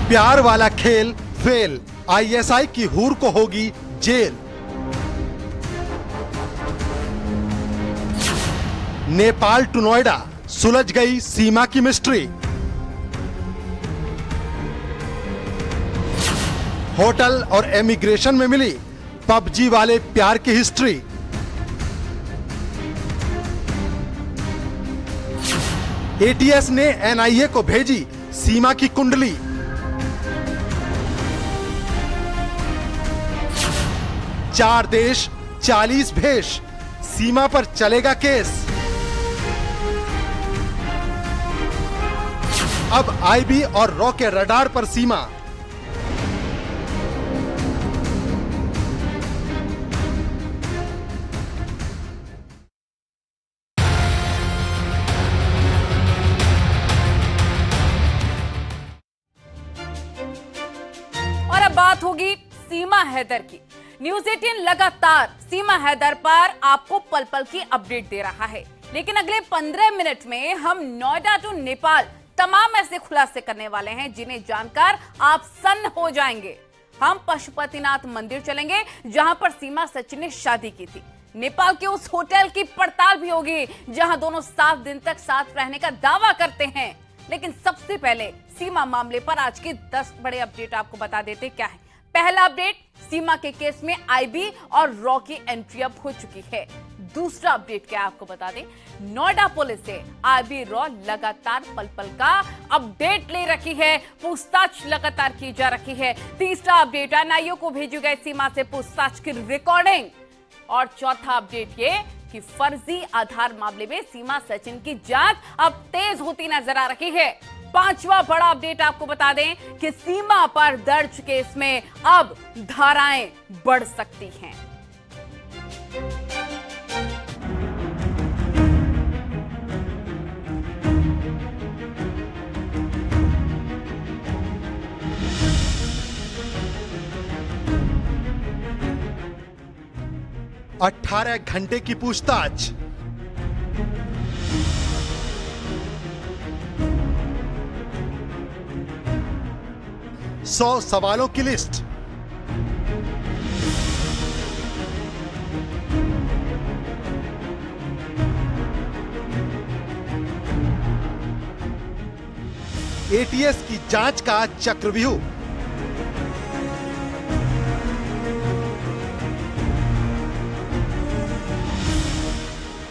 प्यार वाला खेल फेल, आईएसआई की हूर को होगी जेल। नेपाल टू नोएडा सुलझ गई सीमा की मिस्ट्री। होटल और इमिग्रेशन में मिली पबजी वाले प्यार की हिस्ट्री। एटीएस ने एनआईए को भेजी सीमा की कुंडली। चार देश 40 भेष, सीमा पर चलेगा केस। अब आईबी और रॉ के रडार पर सीमा। और अब बात होगी सीमा हैदर की। न्यूज 18 लगातार सीमा हैदर पर आपको पल पल की अपडेट दे रहा है, लेकिन अगले 15 मिनट में हम नोएडा टू नेपाल तमाम ऐसे खुलासे करने वाले हैं जिन्हें जानकर आप सन्न हो जाएंगे। हम पशुपतिनाथ मंदिर चलेंगे जहां पर सीमा सचिन ने शादी की थी। नेपाल के उस होटल की पड़ताल भी होगी जहां दोनों 7 दिन तक साथ रहने का दावा करते हैं। लेकिन सबसे पहले सीमा मामले पर आज के 10 बड़े अपडेट आपको बता देते क्या है। पहला अपडेट, सीमा के केस में आईबी और रॉ की एंट्री अब हो चुकी है। दूसरा अपडेट क्या आपको बता दें, नोएडा पुलिस से आईबी रॉ लगातार पल पल का अपडेट ले रखी है, पूछताछ लगातार की जा रही है। तीसरा अपडेट, एनआईए को भेजी गई सीमा से पूछताछ की रिकॉर्डिंग। और चौथा अपडेट ये कि फर्जी आधार मामले में सीमा सचिन की जांच अब तेज होती नजर आ रही है। पांचवा बड़ा अपडेट आपको बता दें कि सीमा पर दर्ज केस में अब धाराएं बढ़ सकती हैं। अठारह घंटे की पूछताछ। सौ सवालों की लिस्ट। एटीएस की जांच का चक्रव्यूह।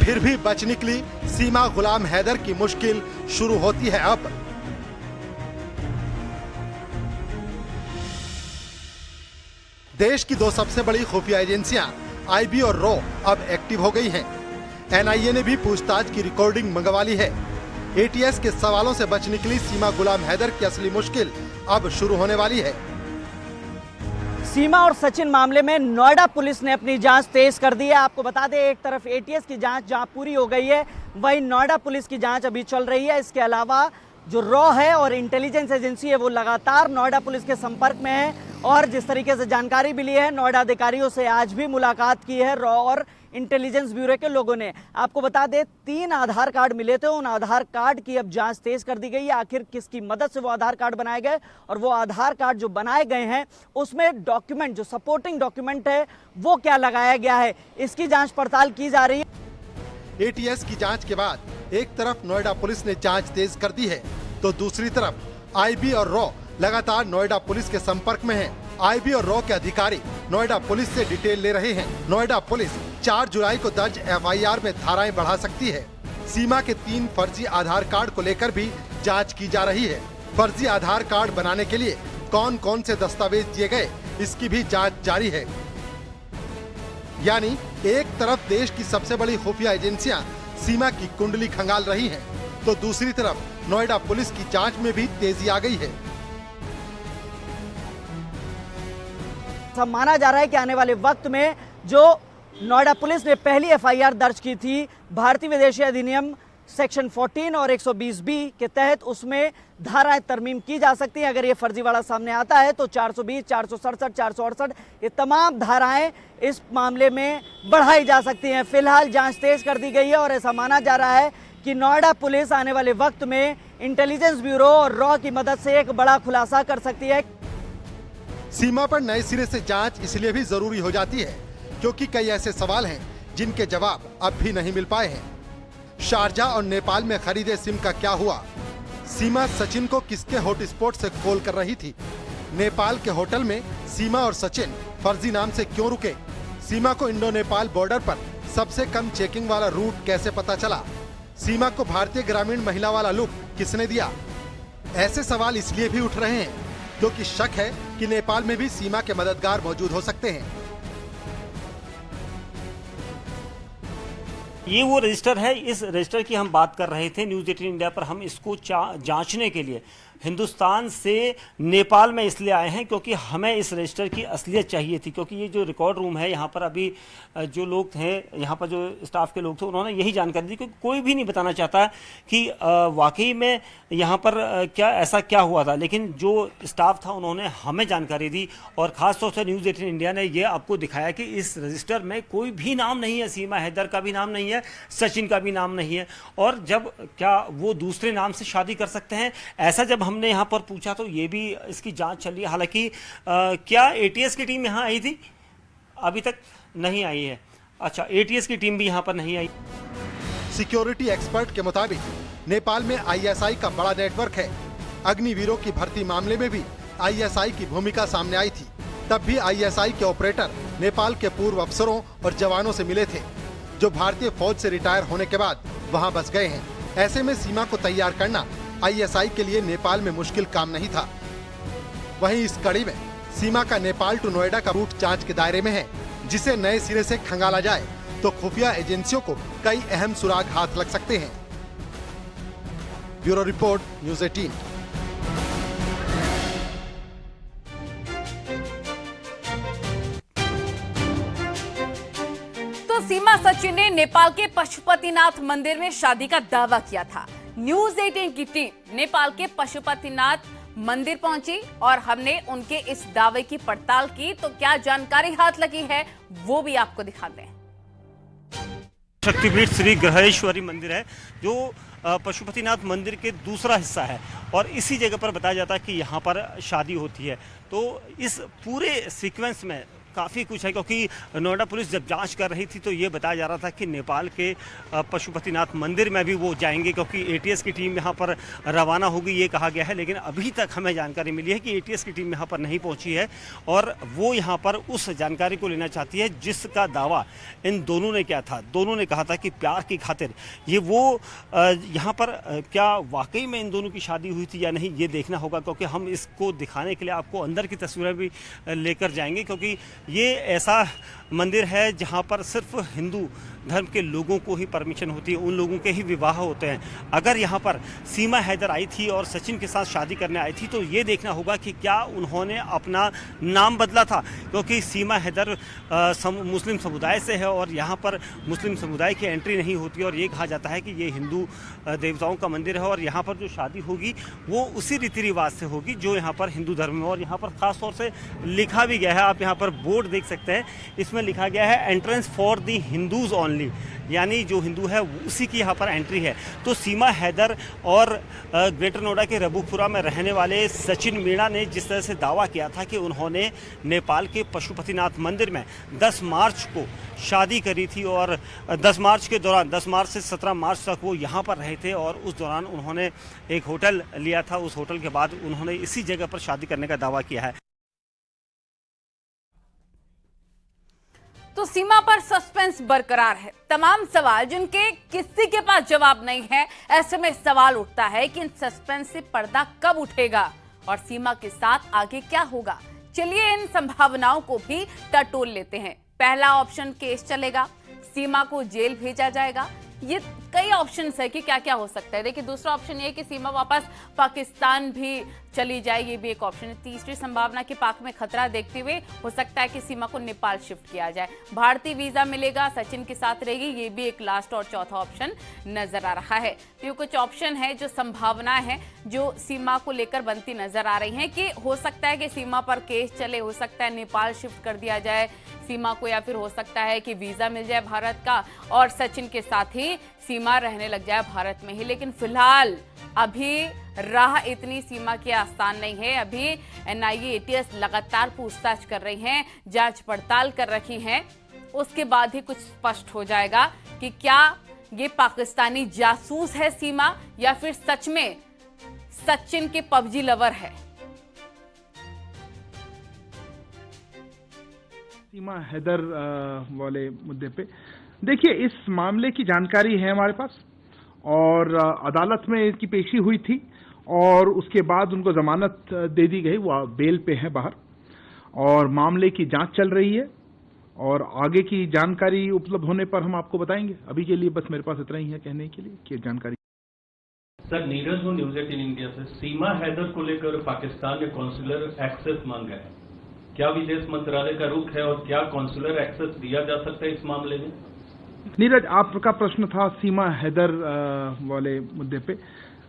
फिर भी बच निकली सीमा। गुलाम हैदर की मुश्किल शुरू होती है अब। देश की 2 सबसे बड़ी खुफिया एजेंसियां आईबी और रॉ अब एक्टिव हो गई हैं। एनआईए ने भी पूछताछ की रिकॉर्डिंग मंगवा ली है। एटीएस के सवालों से बच निकली सीमा। गुलाम हैदर की असली मुश्किल अब शुरू होने वाली है। सीमा और सचिन मामले में नोएडा पुलिस ने अपनी जांच तेज कर दी है। आपको बता दें, एक तरफ एटीएस की जांच जहां पूरी हो गई है, वहीं नोएडा पुलिस की जांच अभी चल रही है। इसके अलावा जो रॉ है और इंटेलिजेंस एजेंसी है वो लगातार नोएडा पुलिस के संपर्क में है और जिस तरीके से जानकारी मिली है, नोएडा अधिकारियों से आज भी मुलाकात की है रॉ और इंटेलिजेंस ब्यूरो के लोगों ने। आपको बता दें, 3 आधार कार्ड मिले थे। उन आधार कार्ड की अब जांच तेज कर दी गई है। आखिर किसकी मदद से वो आधार कार्ड बनाए गए और वो आधार कार्ड जो बनाए गए हैं उसमें डॉक्यूमेंट, जो सपोर्टिंग डॉक्यूमेंट है, वो क्या लगाया गया है, इसकी जांच पड़ताल की जा रही है। एटीएस की जांच के बाद एक तरफ नोएडा पुलिस ने जांच तेज कर दी है, तो दूसरी तरफ आईबी और रॉ लगातार नोएडा पुलिस के संपर्क में हैं। आईबी और रॉ के अधिकारी नोएडा पुलिस से डिटेल ले रहे हैं। नोएडा पुलिस 4 जुलाई को दर्ज एफआईआर में धाराएं बढ़ा सकती है। सीमा के 3 फर्जी आधार कार्ड को लेकर भी जांच की जा रही है। फर्जी आधार कार्ड बनाने के लिए कौन कौन से दस्तावेज दिए गए, इसकी भी जांच जारी है। यानी एक तरफ देश की सबसे बड़ी खुफिया एजेंसियां सीमा की कुंडली खंगाल रही हैं, तो दूसरी तरफ नोएडा पुलिस की जांच में भी तेजी आ गई है। माना जा रहा है कि आने वाले वक्त में जो नोएडा पुलिस ने पहली एफआईआर दर्ज की थी भारतीय विदेशी अधिनियम सेक्शन 14 और 120 बी के तहत, उसमें धाराएं तरमीम की जा सकती हैं। अगर ये फर्जीवाड़ा सामने आता है तो 420, 467, 468 ये तमाम धाराएं इस मामले में बढ़ाई जा सकती हैं। फिलहाल जांच तेज कर दी गई है और ऐसा माना जा रहा है कि नोएडा पुलिस आने वाले वक्त में इंटेलिजेंस ब्यूरो और रॉ की मदद से एक बड़ा खुलासा कर सकती है। सीमा पर नए सिरे से जांच इसलिए भी जरूरी हो जाती है क्योंकि कई ऐसे सवाल हैं जिनके जवाब अब भी नहीं मिल पाए हैं। शारजाह और नेपाल में खरीदे सिम का क्या हुआ? सीमा सचिन को किसके हॉटस्पॉट से कॉल कर रही थी? नेपाल के होटल में सीमा और सचिन फर्जी नाम से क्यों रुके? सीमा को इंडो नेपाल बॉर्डर पर सबसे कम चेकिंग वाला रूट कैसे पता चला? सीमा को भारतीय ग्रामीण महिला वाला लुक किसने दिया? ऐसे सवाल इसलिए भी उठ रहे हैं क्योंकि शक है कि नेपाल में भी सीमा के मददगार मौजूद हो सकते हैं। ये वो रजिस्टर है, इस रजिस्टर की हम बात कर रहे थे न्यूज़ 18 इंडिया पर। हम इसको जांचने के लिए हिंदुस्तान से नेपाल में इसलिए आए हैं क्योंकि हमें इस रजिस्टर की असलियत चाहिए थी। क्योंकि ये जो रिकॉर्ड रूम है, यहाँ पर अभी जो लोग थे, यहाँ पर जो स्टाफ के लोग थे, उन्होंने यही जानकारी दी क्योंकि कोई भी नहीं बताना चाहता कि वाकई में यहाँ पर क्या ऐसा क्या हुआ था। लेकिन जो स्टाफ था उन्होंने हमें जानकारी दी और ख़ासतौर से न्यूज़ 18 इंडिया ने ये आपको दिखाया कि इस रजिस्टर में कोई भी नाम नहीं है। सीमा हैदर का भी नाम नहीं है, सचिन का भी नाम नहीं है। और जब क्या वो दूसरे नाम से शादी कर सकते हैं, ऐसा जब हमने यहाँ पर पूछा तो ये भी इसकी जांच चल रही है। हालांकि क्या एटीएस की टीम यहाँ आई थी? अभी तक नहीं आई है। अच्छा, एटीएस की टीम भी यहाँ पर नहीं आई। सिक्योरिटी एक्सपर्ट के मुताबिक नेपाल में आईएसआई का बड़ा नेटवर्क है। अग्निवीरों की भर्ती मामले में भी आईएसआई की भूमिका सामने आई थी। तब भी आईएसआई के ऑपरेटर नेपाल के पूर्व अफसरों और जवानों से मिले थे जो भारतीय फौज से रिटायर होने के बाद वहां बस गए हैं। ऐसे में सीमा को तैयार करना आईएसआई के लिए नेपाल में मुश्किल काम नहीं था। वहीं इस कड़ी में सीमा का नेपाल टू नोएडा का रूट जांच के दायरे में है, जिसे नए सिरे से खंगाला जाए तो खुफिया एजेंसियों को कई अहम सुराग हाथ लग सकते हैं। Bureau report, news 18। तो सीमा सचिन ने नेपाल के पशुपतिनाथ मंदिर में शादी का दावा किया था। न्यूज़ 18 की टीम नेपाल के पशुपतिनाथ मंदिर पहुंची और हमने उनके इस दावे की पड़ताल की। तो क्या जानकारी हाथ लगी है वो भी आपको दिखाते हैं। शक्तिपीठ श्री ग्रहेश्वरी मंदिर है जो पशुपतिनाथ मंदिर के दूसरा हिस्सा है और इसी जगह पर बताया जाता है कि यहाँ पर शादी होती है। तो इस पूरे सीक्वेंस में काफ़ी कुछ है क्योंकि नोएडा पुलिस जब जांच कर रही थी तो ये बताया जा रहा था कि नेपाल के पशुपतिनाथ मंदिर में भी वो जाएंगे क्योंकि एटीएस की टीम यहाँ पर रवाना होगी, ये कहा गया है। लेकिन अभी तक हमें जानकारी मिली है कि एटीएस की टीम यहाँ पर नहीं पहुँची है और वो यहाँ पर उस जानकारी को लेना चाहती है जिसका दावा इन दोनों ने किया था। दोनों ने कहा था कि प्यार की खातिर ये वो यहाँ पर क्या वाकई में इन दोनों की शादी हुई थी या नहीं, ये देखना होगा। क्योंकि हम इसको दिखाने के लिए आपको अंदर की तस्वीरें भी लेकर जाएंगे क्योंकि ये ऐसा मंदिर है जहाँ पर सिर्फ हिंदू धर्म के लोगों को ही परमिशन होती है, उन लोगों के ही विवाह होते हैं। अगर यहाँ पर सीमा हैदर आई थी और सचिन के साथ शादी करने आई थी तो ये देखना होगा कि क्या उन्होंने अपना नाम बदला था क्योंकि सीमा हैदर मुस्लिम समुदाय से है और यहाँ पर मुस्लिम समुदाय की एंट्री नहीं होती और ये कहा जाता है कि ये हिंदू देवताओं का मंदिर है और यहाँ पर जो शादी होगी वो उसी रीति रिवाज से होगी जो यहाँ पर हिंदू धर्म में। और यहाँ पर ख़ास तौर से लिखा भी गया है, आप यहाँ पर बोर्ड देख सकते हैं, इसमें लिखा गया है entrance for the Hindus only, यानी जो हिंदू है उसी की यहाँ पर एंट्री है। तो सीमा हैदर और ग्रेटर नोएडा के रबुपुरा में रहने वाले सचिन मीणा ने जिस तरह से दावा किया था कि उन्होंने नेपाल के पशुपतिनाथ मंदिर में 10 मार्च को शादी करी थी और 10 मार्च के दौरान 10 मार्च से 17 मार्च तक वो यहाँ पर रहे थे और उस दौरान उन्होंने एक होटल लिया था। उस होटल के बाद उन्होंने इसी जगह पर शादी करने का दावा किया है। तो सीमा पर सस्पेंस बरकरार है। तमाम सवाल जिनके किसी के पास जवाब नहीं है, ऐसे में सवाल उठता है कि इन सस्पेंस से पर्दा कब उठेगा और सीमा के साथ आगे क्या होगा। चलिए इन संभावनाओं को भी टटोल लेते हैं। पहला ऑप्शन केस चलेगा, सीमा को जेल भेजा जाएगा। ये कई ऑप्शंस है कि क्या क्या हो सकता है। देखिए, दूसरा ऑप्शन ये है कि सीमा वापस पाकिस्तान भी चली जाए, ये भी एक ऑप्शन है। तीसरी संभावना कि पाक में खतरा देखते हुए हो सकता है कि सीमा को नेपाल शिफ्ट किया जाए। भारतीय वीजा मिलेगा, सचिन के साथ रहेगी, ये भी एक लास्ट और चौथा ऑप्शन नजर आ रहा है। तो ये कुछ ऑप्शन है जो संभावनाएं हैं जो सीमा को लेकर बनती नजर आ रही हैं कि हो सकता है कि सीमा पर केस चले, हो सकता है नेपाल शिफ्ट कर दिया जाए, सीमा को, या फिर हो सकता है कि वीजा मिल जाए भारत का और सचिन के साथ ही सीमा रहने लग जाए भारत में ही। लेकिन फिलहाल अभी राह इतनी सीमा की आसान नहीं है। अभी एनआईए एटीएस लगातार पूछताछ कर रही हैं, जांच पड़ताल कर रही हैं। उसके बाद ही कुछ स्पष्ट हो जाएगा कि क्या ये पाकिस्तानी जासूस है सीमा, या फिर सच में सचिन के पबजी लवर है। सीमा हैदर वाले मुद्दे पे देखिए, इस मामले की जानकारी है हमारे पास और अदालत में इसकी पेशी हुई थी और उसके बाद उनको जमानत दे दी गई। वो बेल पे है बाहर और मामले की जांच चल रही है और आगे की जानकारी उपलब्ध होने पर हम आपको बताएंगे। अभी के लिए बस मेरे पास इतना ही है कहने के लिए कि जानकारी। सर, नीरज हूं न्यूज 18 इंडिया से। सीमा हैदर को लेकर पाकिस्तान ने कॉन्सुलर एक्सेस मांगा है, क्या विदेश मंत्रालय का रुख है और क्या कॉन्सुलर एक्सेस दिया जा सकता है इस मामले में? नीरज, आपका प्रश्न था सीमा हैदर वाले मुद्दे पे।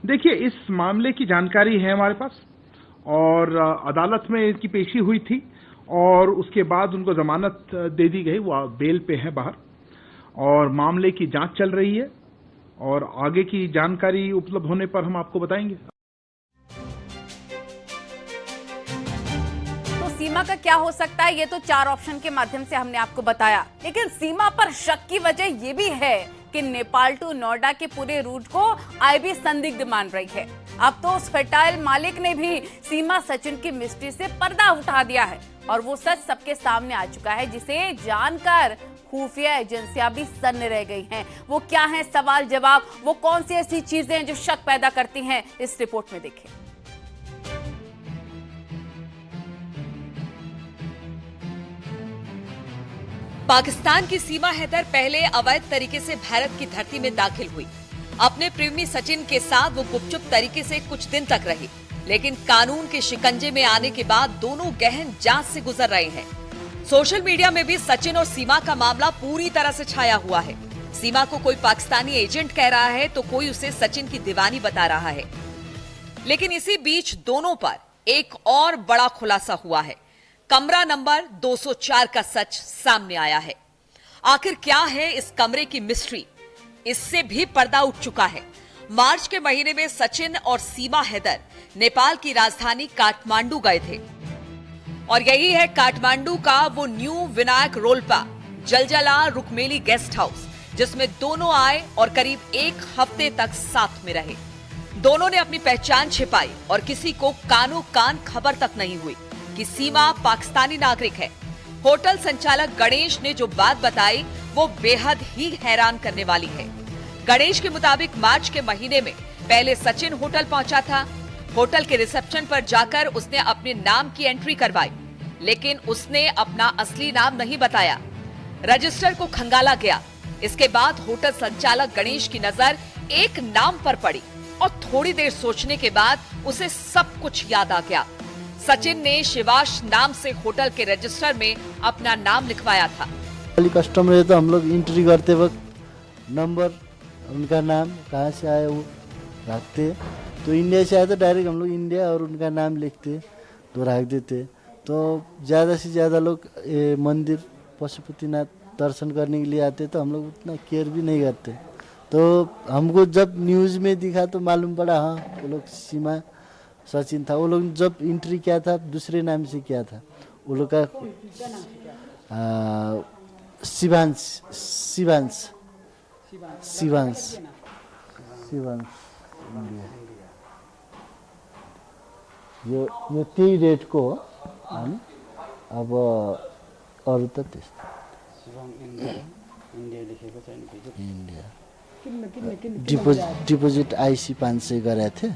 देखिए, इस मामले की जानकारी है हमारे पास और अदालत में इसकी पेशी हुई थी और उसके बाद उनको जमानत दे दी गई। वो बेल पे है बाहर और मामले की जांच चल रही है और आगे की जानकारी उपलब्ध होने पर हम आपको बताएंगे। सीमा का क्या हो सकता है, ये तो 4 ऑप्शन के माध्यम से हमने आपको बताया। लेकिन सीमा पर शक की वजह ये भी है कि नेपाल टू नोएडा के पूरे रूट को आईबी संदिग्ध मान रही है। अब तो उस फर्टाइल मालिक ने भी सीमा सचिन की मिस्ट्री से पर्दा उठा दिया है और वो सच सबके सामने आ चुका है, जिसे जानकर खुफिया एजेंसियां भी सन्न रह गई हैं। वो क्या है, सवाल जवाब, वो कौन सी ऐसी चीजें हैं जो शक पैदा करती हैं, इस रिपोर्ट में देखें। पाकिस्तान की सीमा हैदर पहले अवैध तरीके से भारत की धरती में दाखिल हुई। अपने प्रेमी सचिन के साथ वो गुपचुप तरीके से कुछ दिन तक रही, लेकिन कानून के शिकंजे में आने के बाद दोनों गहन जांच से गुजर रहे हैं। सोशल मीडिया में भी सचिन और सीमा का मामला पूरी तरह से छाया हुआ है। सीमा को कोई पाकिस्तानी एजेंट कह रहा है तो कोई उसे सचिन की दीवानी बता रहा है। लेकिन इसी बीच दोनों पर एक और बड़ा खुलासा हुआ है। कमरा नंबर 204 का सच सामने आया है। आखिर क्या है इस कमरे की मिस्ट्री, इससे भी पर्दा उठ चुका है। मार्च के महीने में सचिन और सीमा हैदर नेपाल की राजधानी काठमांडू गए थे और यही है काठमांडू का वो new Vinayak Rolpa Jaljala Rukmeli guest house, जिसमें दोनों आए और करीब 1 हफ्ते तक साथ में रहे। दोनों ने अपनी पहचान छिपाई और किसी को कानो कान खबर तक नहीं हुई कि सीमा पाकिस्तानी नागरिक है। होटल संचालक गणेश ने जो बात बताई वो बेहद ही हैरान करने वाली है। गणेश के मुताबिक मार्च के महीने में पहले सचिन होटल पहुंचा था। होटल के रिसेप्शन पर जाकर उसने अपने नाम की एंट्री करवाई, लेकिन उसने अपना असली नाम नहीं बताया। रजिस्टर को खंगाला गया। इसके बाद होटल संचालक गणेश की नजर एक नाम पर पड़ी और थोड़ी देर सोचने के बाद उसे सब कुछ याद आ गया। सचिन ने शिवाश नाम से होटल के रजिस्टर में अपना नाम लिखवाया था। कस्टमर है तो हम लोग एंट्री करते वक्त नंबर, उनका नाम, कहाँ से आए वो रखते। तो इंडिया से आए तो डायरेक्ट हम लोग इंडिया और उनका नाम लिखते तो रख देते। तो ज़्यादा से ज़्यादा लोग मंदिर पशुपतिनाथ दर्शन करने के लिए आते, तो हम लोग उतना केयर भी नहीं करते। तो हमको जब न्यूज़ में दिखा तो मालूम पड़ा, हाँ वो लोग सीमा सचिन था। वो लोग जब एंट्री किया था दूसरे नाम से किया था। वो लोग का शिवांश यो 3 डेट को अब अरू त त्यस्तो इंडिया डिपोजिट आईसी 500 गए थे।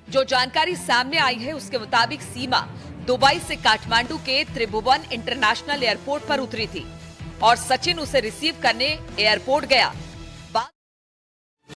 जो जानकारी सामने आई है उसके मुताबिक सीमा दुबई से काठमांडू के त्रिभुवन इंटरनेशनल एयरपोर्ट पर उतरी थी और सचिन उसे रिसीव करने एयरपोर्ट गया।